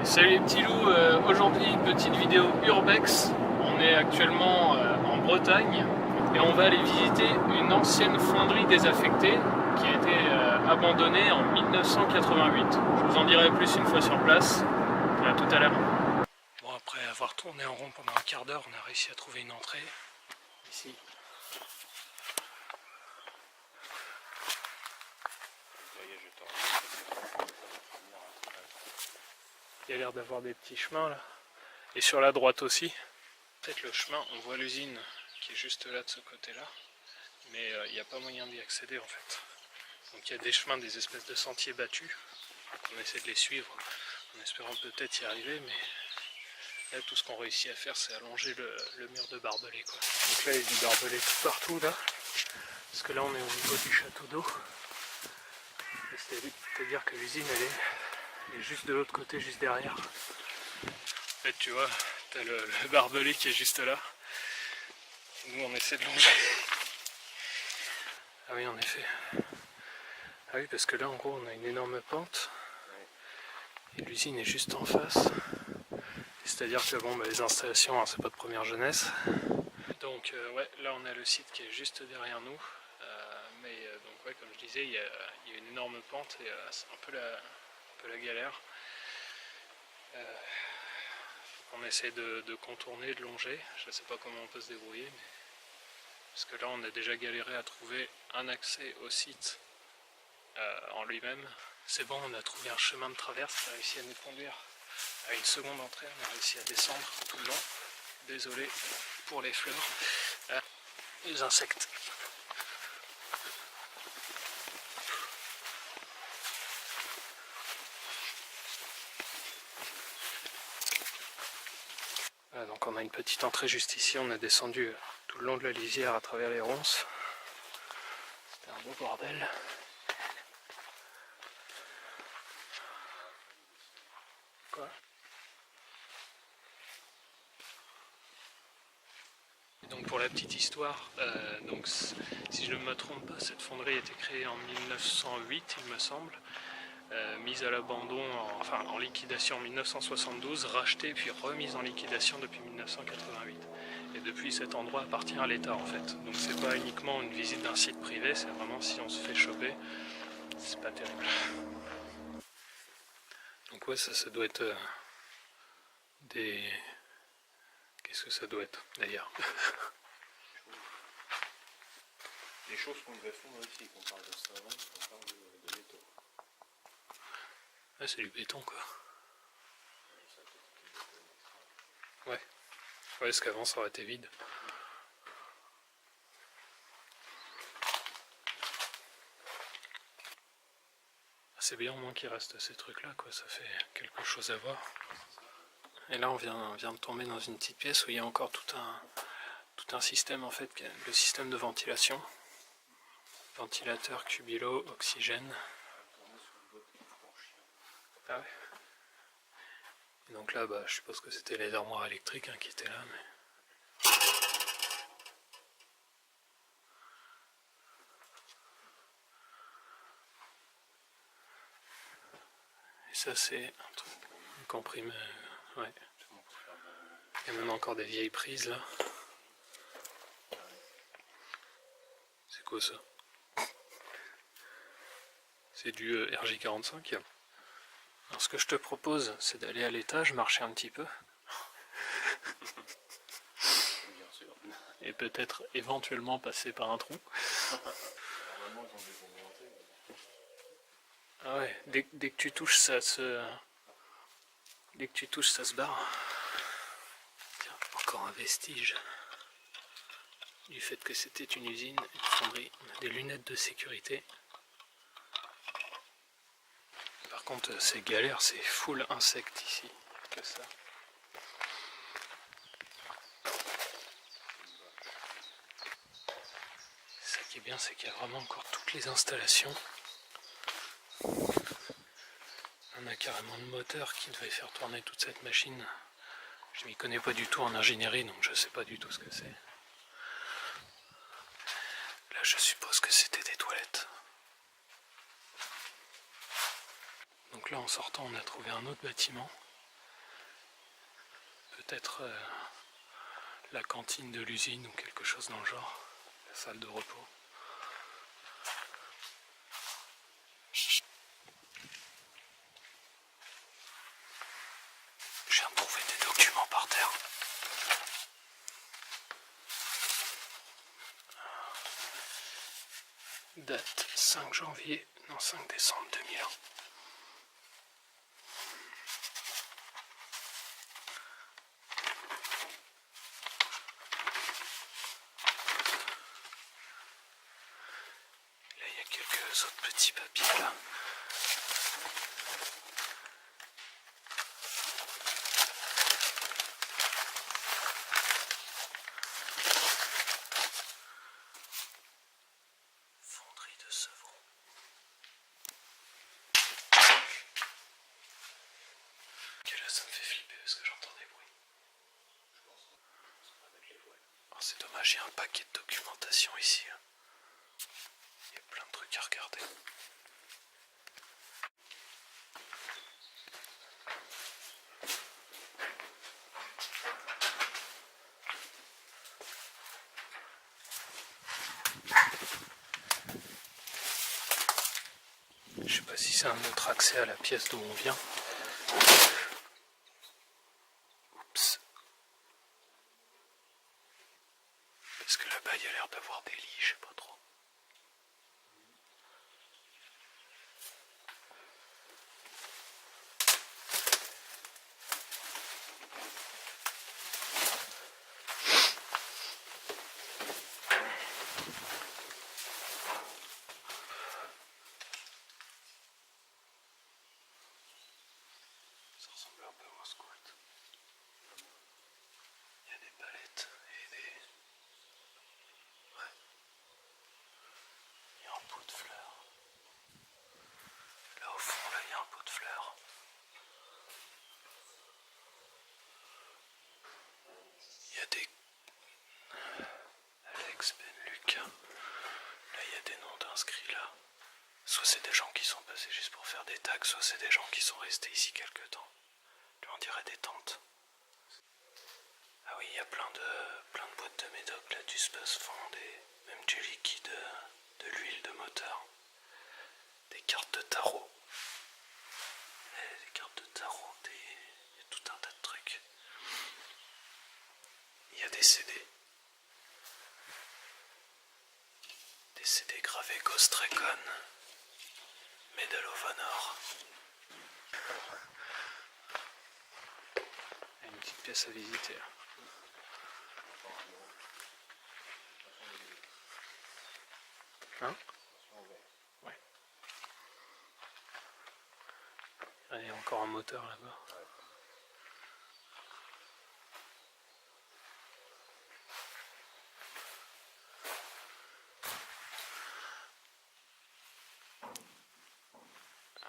Salut les petits loups, aujourd'hui une petite vidéo urbex. On est actuellement en Bretagne et on va aller visiter une ancienne fonderie désaffectée qui a été abandonnée en 1988. Je vous en dirai plus une fois sur place. À tout à l'heure. Bon, après avoir tourné en rond pendant un quart d'heure, on a réussi à trouver une entrée ici. Il y a l'air d'avoir des petits chemins là. Et sur la droite aussi. Peut-être le chemin, on voit l'usine qui est juste là de ce côté-là. Mais il n'y a pas moyen d'y accéder en fait. Donc il y a des chemins, des espèces de sentiers battus. On essaie de les suivre en espérant peut-être y arriver. Mais là tout ce qu'on réussit à faire c'est allonger le mur de barbelés, quoi. Donc là il y a du barbelé tout partout là. Parce que là on est au niveau du château d'eau. C'est-à-dire que l'usine elle est juste de l'autre côté, juste derrière. En fait tu vois, t'as le barbelé qui est juste là. Nous on essaie de longer. Ah oui en effet. Ah oui parce que là en gros on a une énorme pente. Et l'usine est juste en face. C'est-à-dire que bon, bah, les installations hein, c'est pas de première jeunesse. Donc ouais là on a le site qui est juste derrière nous. Donc ouais comme je disais il y a une énorme pente et c'est un peu la galère. On essaie de contourner, de longer. Je ne sais pas comment on peut se débrouiller, mais parce que là on a déjà galéré à trouver un accès au site en lui-même. C'est bon, on a trouvé un chemin de traverse, on a réussi à nous conduire à une seconde entrée, on a réussi à descendre tout le long. Désolé pour les fleurs, les insectes. Voilà, donc on a une petite entrée juste ici, on a descendu tout le long de la lisière à travers les ronces. C'était un beau bordel. Quoi ? Et donc pour la petite histoire, donc si je ne me trompe pas, cette fonderie a été créée en 1908 il me semble. Mise à l'abandon, en liquidation en 1972, rachetée puis remise en liquidation depuis 1988. Et depuis cet endroit appartient à l'État en fait. Donc c'est pas uniquement une visite d'un site privé, c'est vraiment si on se fait choper, c'est pas terrible. Donc ouais ça doit être des... Qu'est-ce que ça doit être d'ailleurs? Des choses qu'on devait fondre ici, qu'on parle de savon, qu'on parle de béton. Ah, c'est du béton quoi. Ouais. Ouais, parce qu'avant ça aurait été vide. C'est bien au moins qu'il reste ces trucs là quoi, ça fait quelque chose à voir. Et là on vient de tomber dans une petite pièce où il y a encore tout un système en fait, le système de ventilation. Ventilateur, cubilo, oxygène. Ah ouais. Et donc là bah je suppose que c'était les armoires électriques hein, qui étaient là mais. Et ça c'est un truc comprimé. Ouais. Il y a même encore des vieilles prises là. C'est quoi ça? C'est du RJ45. Alors ce que je te propose c'est d'aller à l'étage, marcher un petit peu. Bien sûr. Et peut-être éventuellement passer par un trou. Ah ouais, dès que tu touches ça se... Dès que tu touches ça se barre. Tiens, encore un vestige du fait que c'était une usine, une fonderie. On a des lunettes de sécurité. Par contre c'est galère, c'est full insectes ici. Que ça. Ça qui est bien c'est qu'il y a vraiment encore toutes les installations. On a carrément le moteur qui devait faire tourner toute cette machine. Je m'y connais pas du tout en ingénierie donc je sais pas du tout ce que c'est. Là je suppose que c'était des toilettes. Donc là en sortant on a trouvé un autre bâtiment peut-être la cantine de l'usine ou quelque chose dans le genre, la salle de repos. Je viens de trouver des documents par terre. Date 5 janvier, non 5 décembre 2001. Là il y a quelques autres petits papiers là. Fonderie de Sevron. Ok, là ça me fait flipper parce que j'entends des bruits. Oh, c'est dommage, il y a un paquet de documentation ici. Il y a plein de trucs à regarder. Je sais pas si c'est un autre accès à la pièce d'où on vient. Oups. Parce que là-bas il y a l'air d'avoir des lits, je sais pas trop. Ça ressemble un peu à un squat. Il y a des palettes et des... Ouais. Il y a un pot de fleurs. Là au fond, là il y a un pot de fleurs. Il y a des... Alex Benluc. Là il y a des noms d'inscrits là. Soit c'est des gens qui sont passés juste pour faire des tags, soit c'est des gens qui sont restés ici quelque temps. Là on dirait des tentes. Ah oui, il y a plein de boîtes de médoc là, du Spasfond, même du liquide, de l'huile de moteur. Des cartes de tarot. Des cartes de tarot, il y a tout un tas de trucs. Il y a des CD. Des CD gravés Ghost Recon. Medal of Honor. Il y a une petite pièce à visiter là. Hein? Ouais. Il y a encore un moteur là-bas.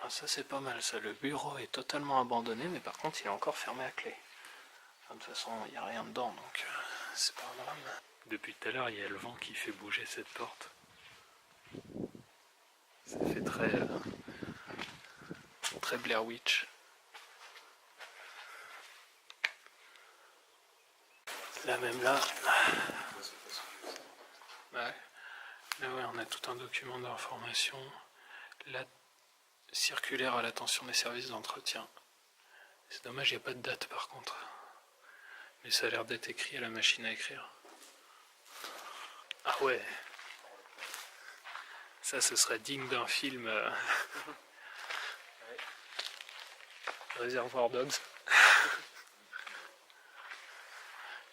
Ah, ça c'est pas mal ça, le bureau est totalement abandonné mais par contre il est encore fermé à clé. Enfin, de toute façon il n'y a rien dedans donc c'est pas un drame. Depuis tout à l'heure il y a le vent qui fait bouger cette porte. Ça fait très Blair Witch. Là même là, ouais. Là ouais on a tout un document d'information. La circulaire à l'attention des services d'entretien. C'est dommage, il n'y a pas de date par contre. Mais ça a l'air d'être écrit à la machine à écrire. Ah ouais. Ça, ce serait digne d'un film. Reservoir Dogs.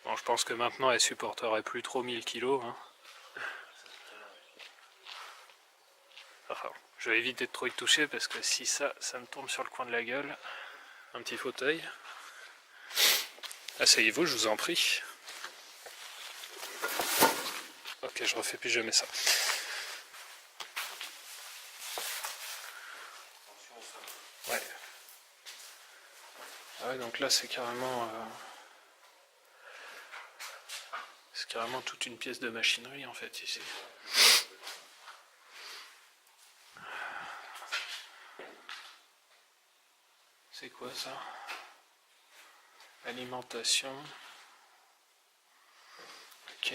Bon, je pense que maintenant, elle supporterait plus trop 1000 kilos. Hein. Enfin, je vais éviter de trop y toucher parce que si ça me tombe sur le coin de la gueule. Un petit fauteuil. Asseyez-vous, je vous en prie. Ok, je refais plus jamais ça. Ouais. Ah ouais, donc là c'est carrément toute une pièce de machinerie en fait ici. C'est quoi ça? Alimentation. Ok.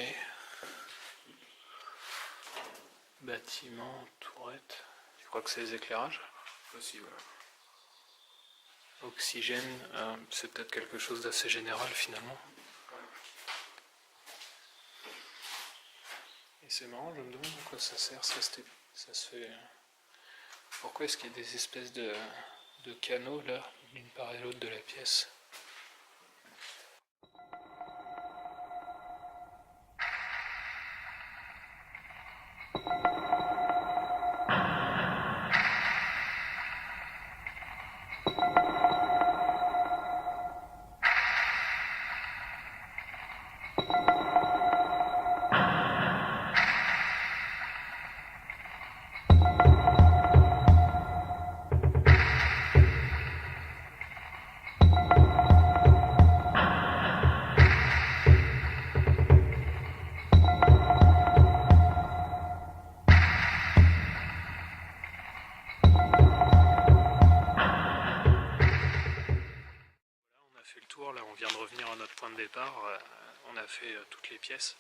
Bâtiment, tourette. Tu crois que c'est les éclairages? Possible. Oxygène, c'est peut-être quelque chose d'assez général finalement. Et c'est marrant, je me demande à quoi ça sert, ça se fait... Pourquoi est-ce qu'il y a des espèces de canaux là, d'une part et l'autre de la pièce? Là on vient de revenir à notre point de départ, on a fait toutes les pièces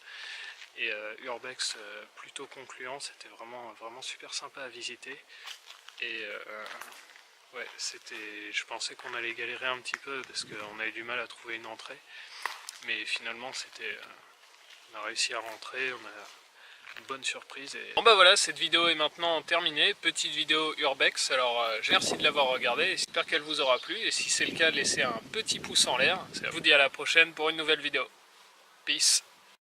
et Urbex plutôt concluant, c'était vraiment super sympa à visiter et ouais, je pensais qu'on allait galérer un petit peu parce qu'on a eu du mal à trouver une entrée, mais finalement on a réussi à rentrer, on a une bonne surprise. Et... Bon bah voilà, cette vidéo est maintenant terminée, petite vidéo Urbex, alors je merci de l'avoir regardée, j'espère qu'elle vous aura plu, et si c'est le cas, laissez un petit pouce en l'air. Je vous dis à la prochaine pour une nouvelle vidéo. Peace.